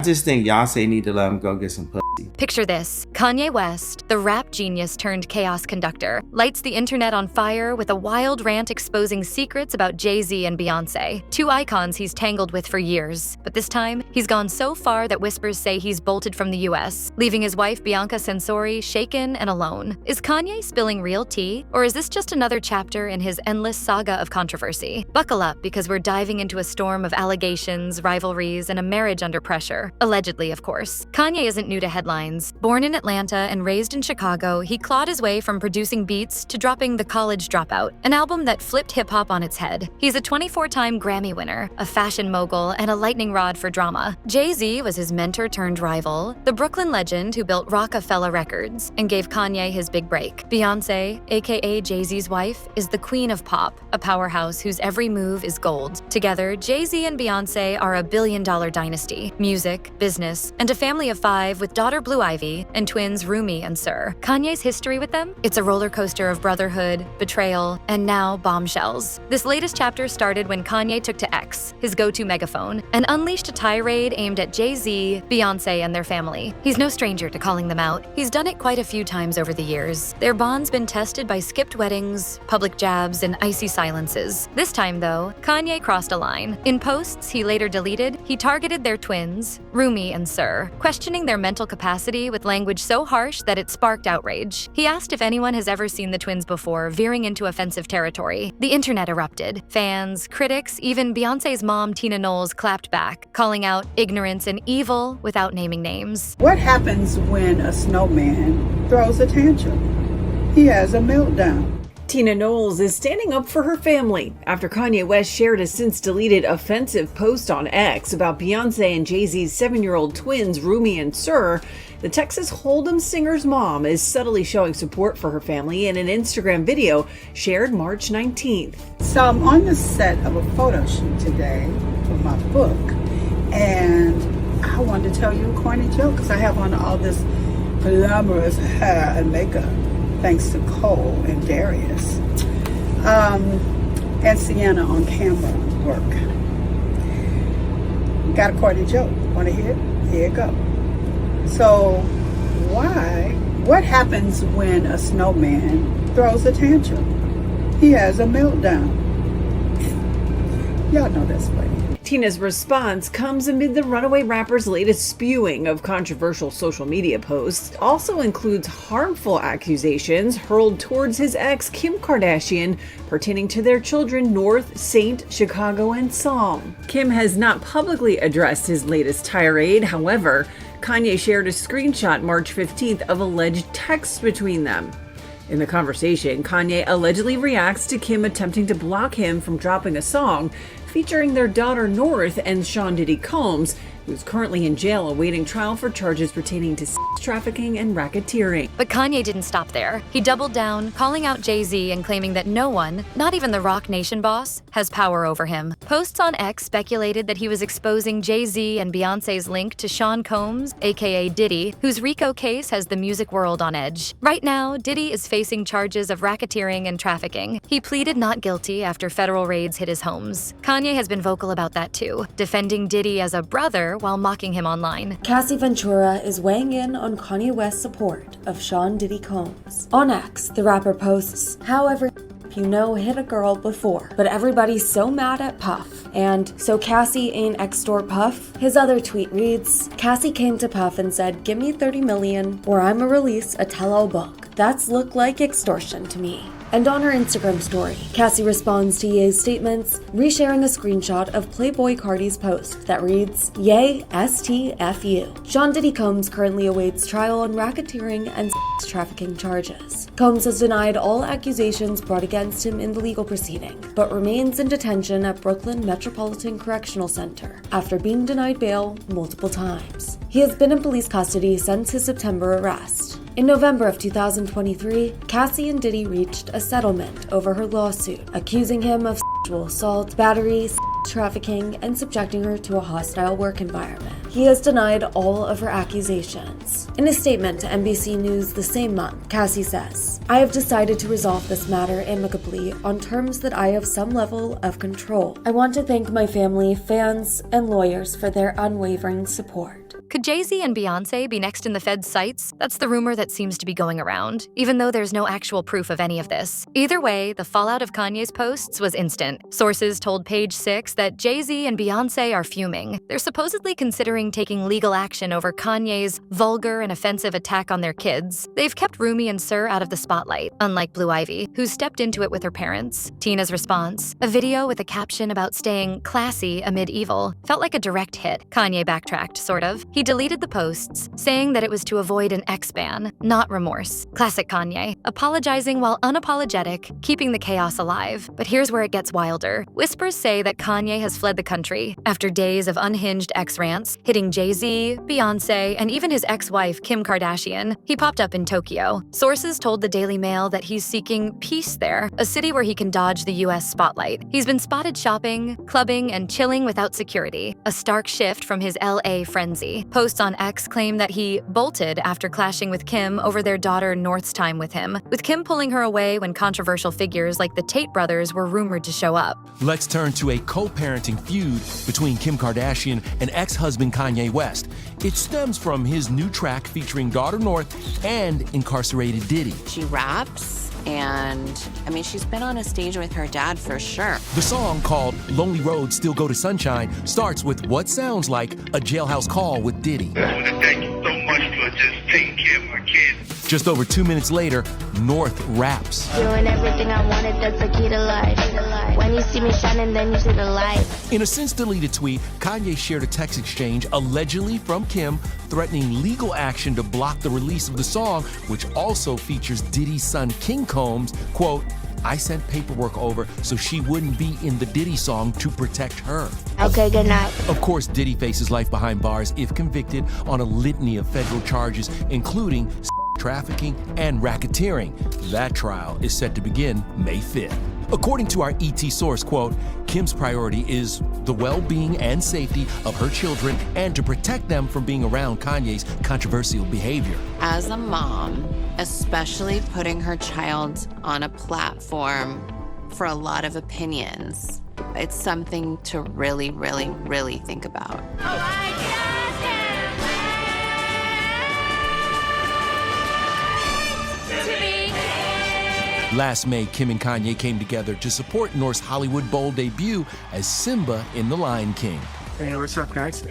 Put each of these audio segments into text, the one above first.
I just think Beyonce need to let him go get some pussy. Picture this. Kanye West, the rap genius turned chaos conductor, lights the internet on fire with a wild rant exposing secrets about Jay Z and Beyoncé, two icons he's tangled with for years. But this time, he's gone so far that whispers say he's bolted from the US, leaving his wife Bianca shaken and alone. Is Kanye spilling real tea, or is this just another chapter in his endless saga of controversy? Buckle up, because we're diving into a storm of allegations, rivalries, and a marriage under pressure. Allegedly, of course. Kanye isn't new to headlines. Born in Atlanta and raised in Chicago, he clawed his way from producing beats to dropping The College Dropout, an album that flipped hip-hop on its head. He's a 24-time Grammy winner, a fashion mogul, and a lightning rod for drama. Jay Z was his mentor-turned-rival, the Brooklyn legend who built Rockefeller Records and gave Kanye his big break. Beyoncé, aka Jay Z's wife, is the queen of pop, a powerhouse whose every move is gold. Together, Jay Z and Beyoncé are a billion-dollar dynasty. Music, business, and a family of 5 with daughter Blue Ivy and twins Rumi and Sir. Kanye's history with them? It's a roller coaster of brotherhood, betrayal, and now bombshells. This latest chapter started when Kanye took to X, his go-to megaphone, and unleashed a tirade aimed at Jay Z, Beyoncé, and their family. He's no stranger to calling them out. He's done it quite a few times over the years. Their bond's been tested by skipped weddings, public jabs, and icy silences. This time, though, Kanye crossed a line. In posts he later deleted, he targeted their twins, Rumi and Sir, questioning their mental capacity with language so harsh that it sparked outrage. He asked if anyone has ever seen the twins before veering into offensive territory. The internet erupted. Fans, critics, even Beyoncé's mom Tina Knowles clapped back, calling out ignorance and evil without naming names. What happens when a snowman throws a tantrum? He has a meltdown. Tina Knowles is standing up for her family after Kanye West shared a since-deleted offensive post on X about Beyoncé and Jay Z's 7-year-old twins, Rumi and Sir. The Texas Hold'em singer's mom is subtly showing support for her family in an Instagram video shared March 19th. So I'm on the set of a photo shoot today for my book, and I wanted to tell you a corny joke because I have on all this glamorous hair and makeup, thanks to Cole and Darius, and Sienna on camera work. Got a corny joke. Want to hear it? Here it go. So, what happens when a snowman throws a tantrum? He has a meltdown. Y'all know that's funny. Tina's response comes amid the runaway rapper's latest spewing of controversial social media posts. It also includes harmful accusations hurled towards his ex, Kim Kardashian, pertaining to their children North, Saint, Chicago, and Psalm. Kim has not publicly addressed his latest tirade. However, Kanye shared a screenshot March 15th of alleged texts between them. In the conversation, Kanye allegedly reacts to Kim attempting to block him from dropping a song featuring their daughter North and Sean Diddy Combs, who's currently in jail awaiting trial for charges pertaining to sex trafficking and racketeering. But Kanye didn't stop there. He doubled down, calling out Jay Z and claiming that no one, not even the Roc Nation boss, has power over him. Posts on X speculated that he was exposing Jay Z and Beyoncé's link to Sean Combs, aka Diddy, whose RICO case has the music world on edge. Right now, Diddy is facing charges of racketeering and trafficking. He pleaded not guilty after federal raids hit his homes. Kanye has been vocal about that too, defending Diddy as a brother while mocking him online. Cassie Ventura is weighing in on Kanye West's support of Sean Diddy Combs. On X, the rapper posts, "However, you know hit a girl before, but everybody's so mad at Puff. And so Cassie ain't X-Store Puff?" His other tweet reads, "Cassie came to Puff and said, 'Give me 30 million or I'ma release a tell-all book.' That's look like extortion to me." And on her Instagram story, Cassie responds to Ye's statements, resharing a screenshot of Playboy Cardi's post that reads, "Ye STFU." Sean Diddy Combs currently awaits trial on racketeering and sex trafficking charges. Combs has denied all accusations brought against him in the legal proceeding, but remains in detention at Brooklyn Metropolitan Correctional Center after being denied bail multiple times. He has been in police custody since his September arrest. In November of 2023, Cassie and Diddy reached a settlement over her lawsuit, accusing him of sexual assault, battery, trafficking, and subjecting her to a hostile work environment. He has denied all of her accusations. In a statement to NBC News the same month, Cassie says, "I have decided to resolve this matter amicably on terms that I have some level of control. I want to thank my family, fans, and lawyers for their unwavering support. Could Jay Z and Beyoncé be next in the Fed's sights? That's the rumor that seems to be going around, even though there's no actual proof of any of this. Either way, the fallout of Kanye's posts was instant. Sources told Page Six that Jay Z and Beyoncé are fuming. They're supposedly considering taking legal action over Kanye's vulgar and offensive attack on their kids. They've kept Rumi and Sir out of the spotlight, unlike Blue Ivy, who stepped into it with her parents. Tina's response, a video with a caption about staying classy amid evil, felt like a direct hit. Kanye backtracked, sort of. He deleted the posts, saying that it was to avoid an X-ban, not remorse. Classic Kanye, apologizing while unapologetic, keeping the chaos alive. But here's where it gets wilder. Whispers say that Kanye has fled the country after days of unhinged X-rants, hitting Jay Z, Beyoncé, and even his ex-wife Kim Kardashian. He popped up in Tokyo. Sources told the Daily Mail that he's seeking peace there, a city where he can dodge the US spotlight. He's been spotted shopping, clubbing, and chilling without security, a stark shift from his LA frenzy. Posts on X claim that he bolted after clashing with Kim over their daughter North's time with him, with Kim pulling her away when controversial figures like the Tate brothers were rumored to show up. Let's turn to a co-parenting feud between Kim Kardashian and ex-husband Kanye West. It stems from his new track featuring daughter North and incarcerated Diddy. She raps, and I mean, she's been on a stage with her dad for sure. The song, called Lonely Roads Still Go to Sunshine, starts with what sounds like a jailhouse call with Diddy. I want to thank you so much for just taking care of my kids. Just over 2 minutes later, North raps. Doing everything I wanted, that's the key to life. When you see me shining, then you see the light. In a since-deleted tweet, Kanye shared a text exchange allegedly from Kim threatening legal action to block the release of the song, which also features Diddy's son King Combs. Quote, I sent paperwork over so she wouldn't be in the Diddy song to protect her. Okay, good night. Of course, Diddy faces life behind bars if convicted on a litany of federal charges, including trafficking and racketeering. That trial is set to begin May 5th. According to our ET source, quote, Kim's priority is the well-being and safety of her children and to protect them from being around Kanye's controversial behavior. As a mom, especially putting her child on a platform for a lot of opinions, it's something to really, really, really think about. Last May, Kim and Kanye came together to support North's Hollywood Bowl debut as Simba in The Lion King. Hey, what's up, guys?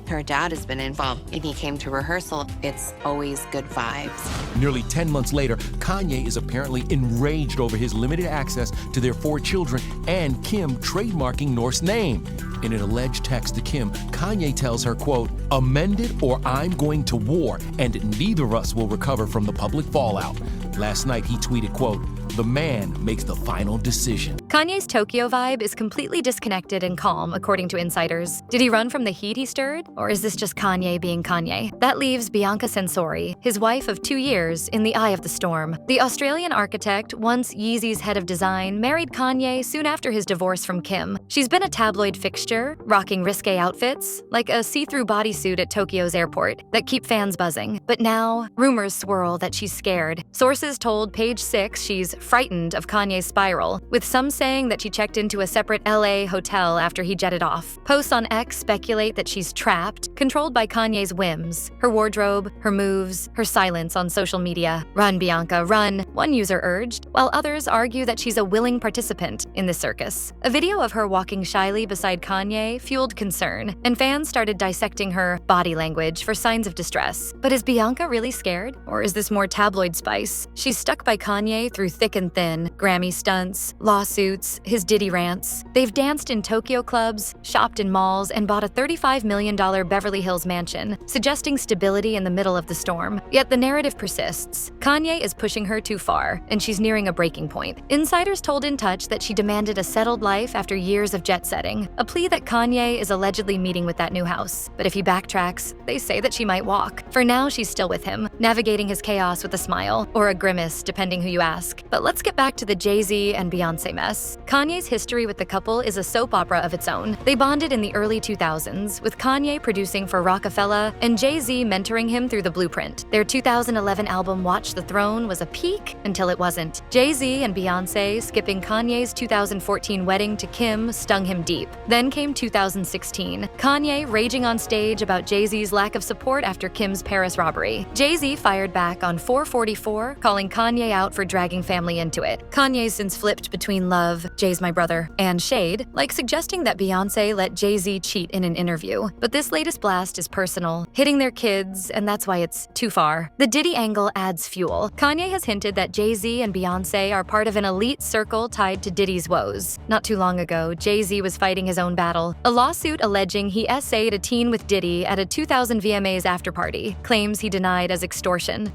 Her dad has been involved. If he came to rehearsal, it's always good vibes. Nearly 10 months later, Kanye is apparently enraged over his limited access to their 4 children and Kim trademarking North's name. In an alleged text to Kim, Kanye tells her, quote, amend it or I'm going to war, and neither of us will recover from the public fallout. Last night, he tweeted, quote, the man makes the final decision. Kanye's Tokyo vibe is completely disconnected and calm, according to insiders. Did he run from the heat he stirred? Or is this just Kanye being Kanye? That leaves Bianca Sensori, his wife of 2 years, in the eye of the storm. The Australian architect, once Yeezy's head of design, married Kanye soon after his divorce from Kim. She's been a tabloid fixture, rocking risque outfits, like a see-through bodysuit at Tokyo's airport, that keep fans buzzing. But now, rumors swirl that she's scared. Sources told Page Six she's frightened of Kanye's spiral, with some saying that she checked into a separate LA hotel after he jetted off. Posts on X speculate that she's trapped, controlled by Kanye's whims, her wardrobe, her moves, her silence on social media. Run, Bianca, run, one user urged, while others argue that she's a willing participant in the circus. A video of her walking shyly beside Kanye fueled concern, and fans started dissecting her body language for signs of distress. But is Bianca really scared? Or is this more tabloid spice? She's stuck by Kanye through thick and thin, Grammy stunts, lawsuits, his Diddy rants. They've danced in Tokyo clubs, shopped in malls, and bought a $35 million Beverly Hills mansion, suggesting stability in the middle of the storm. Yet the narrative persists. Kanye is pushing her too far, and she's nearing a breaking point. Insiders told In Touch that she demanded a settled life after years of jet setting, a plea that Kanye is allegedly meeting with that new house. But if he backtracks, they say that she might walk. For now, she's still with him, navigating his chaos with a smile, or a grimace, depending who you ask. But let's get back to the Jay Z and Beyoncé mess. Yes, Kanye's history with the couple is a soap opera of its own. They bonded in the early 2000s, with Kanye producing for Rockefeller and Jay Z mentoring him through The Blueprint. Their 2011 album Watch the Throne was a peak until it wasn't. Jay Z and Beyoncé skipping Kanye's 2014 wedding to Kim stung him deep. Then came 2016, Kanye raging on stage about Jay Z's lack of support after Kim's Paris robbery. Jay Z fired back on 444, calling Kanye out for dragging family into it. Kanye's since flipped between love, Jay's my brother, and shade, like suggesting that Beyoncé let Jay Z cheat in an interview. But this latest blast is personal, hitting their kids, and that's why it's too far. The Diddy angle adds fuel. Kanye has hinted that Jay Z and Beyoncé are part of an elite circle tied to Diddy's woes. Not too long ago, Jay Z was fighting his own battle. A lawsuit alleging he essayed a teen with Diddy at a 2000 VMAs afterparty, claims he denied as extortion.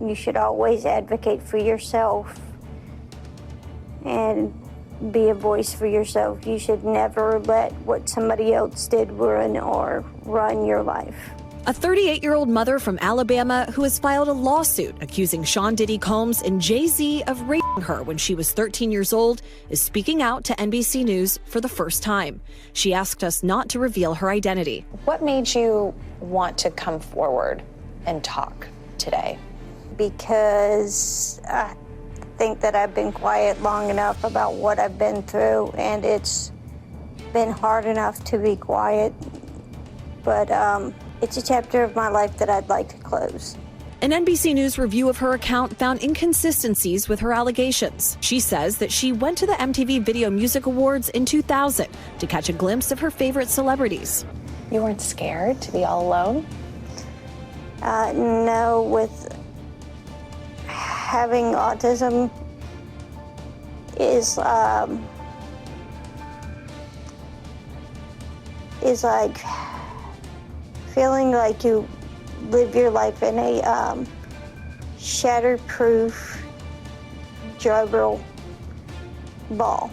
You should always advocate for yourself and be a voice for yourself. You should never let what somebody else did ruin or run your life. A 38-year-old mother from Alabama who has filed a lawsuit accusing Sean Diddy Combs and Jay Z of raping her when she was 13 years old is speaking out to NBC News for the first time. She asked us not to reveal her identity. What made you want to come forward and talk today? Because I think that I've been quiet long enough about what I've been through, and it's been hard enough to be quiet, but it's a chapter of my life that I'd like to close. An NBC News review of her account found inconsistencies with her allegations. She says that she went to the MTV Video Music Awards in 2000 to catch a glimpse of her favorite celebrities. You weren't scared to be all alone? No, with having autism is like feeling like you live your life in a shatterproof juggle ball.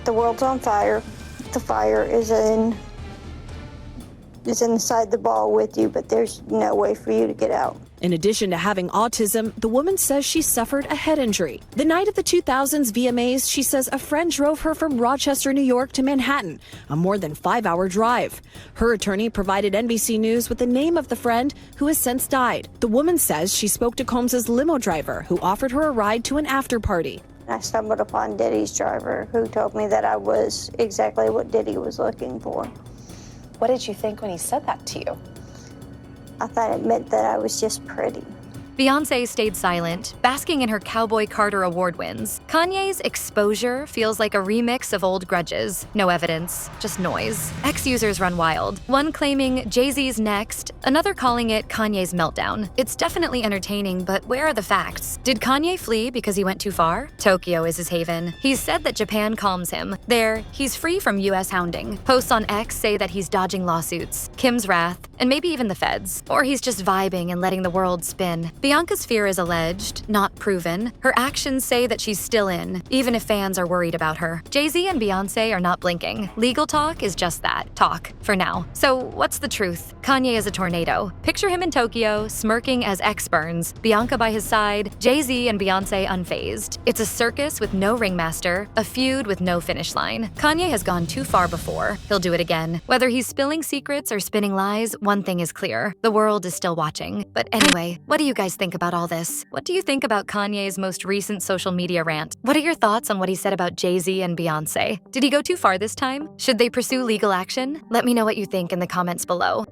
The world's on fire. The fire is inside the ball with you, but there's no way for you to get out. In addition to having autism, the woman says she suffered a head injury. The night of the 2000s VMAs, she says a friend drove her from Rochester, New York to Manhattan, a more than 5-hour drive. Her attorney provided NBC News with the name of the friend who has since died. The woman says she spoke to Combs' limo driver, who offered her a ride to an after party. I stumbled upon Diddy's driver, who told me that I was exactly what Diddy was looking for. What did you think when he said that to you? I thought it meant that I was just pretty. Beyoncé stayed silent, basking in her Cowboy Carter Award wins. Kanye's exposure feels like a remix of old grudges. No evidence, just noise. Ex-users run wild. One claiming Jay Z's next, another calling it Kanye's meltdown. It's definitely entertaining, but where are the facts? Did Kanye flee because he went too far? Tokyo is his haven. He's said that Japan calms him. There, he's free from US hounding. Posts on X say that he's dodging lawsuits, Kim's wrath, and maybe even the feds. Or he's just vibing and letting the world spin. Bianca's fear is alleged, not proven. Her actions say that she's still in, even if fans are worried about her. Jay Z and Beyoncé are not blinking. Legal talk is just that, talk, for now. So what's the truth? Kanye is a tornado. Picture him in Tokyo, smirking as X burns, Bianca by his side, Jay Z and Beyoncé unfazed. It's a circus with no ringmaster, a feud with no finish line. Kanye has gone too far before. He'll do it again. Whether he's spilling secrets or spinning lies, one thing is clear. The world is still watching. But anyway, what do you guys think about all this? What do you think about Kanye's most recent social media rant? What are your thoughts on what he said about Jay Z and Beyoncé? Did he go too far this time? Should they pursue legal action? Let me know what you think in the comments below.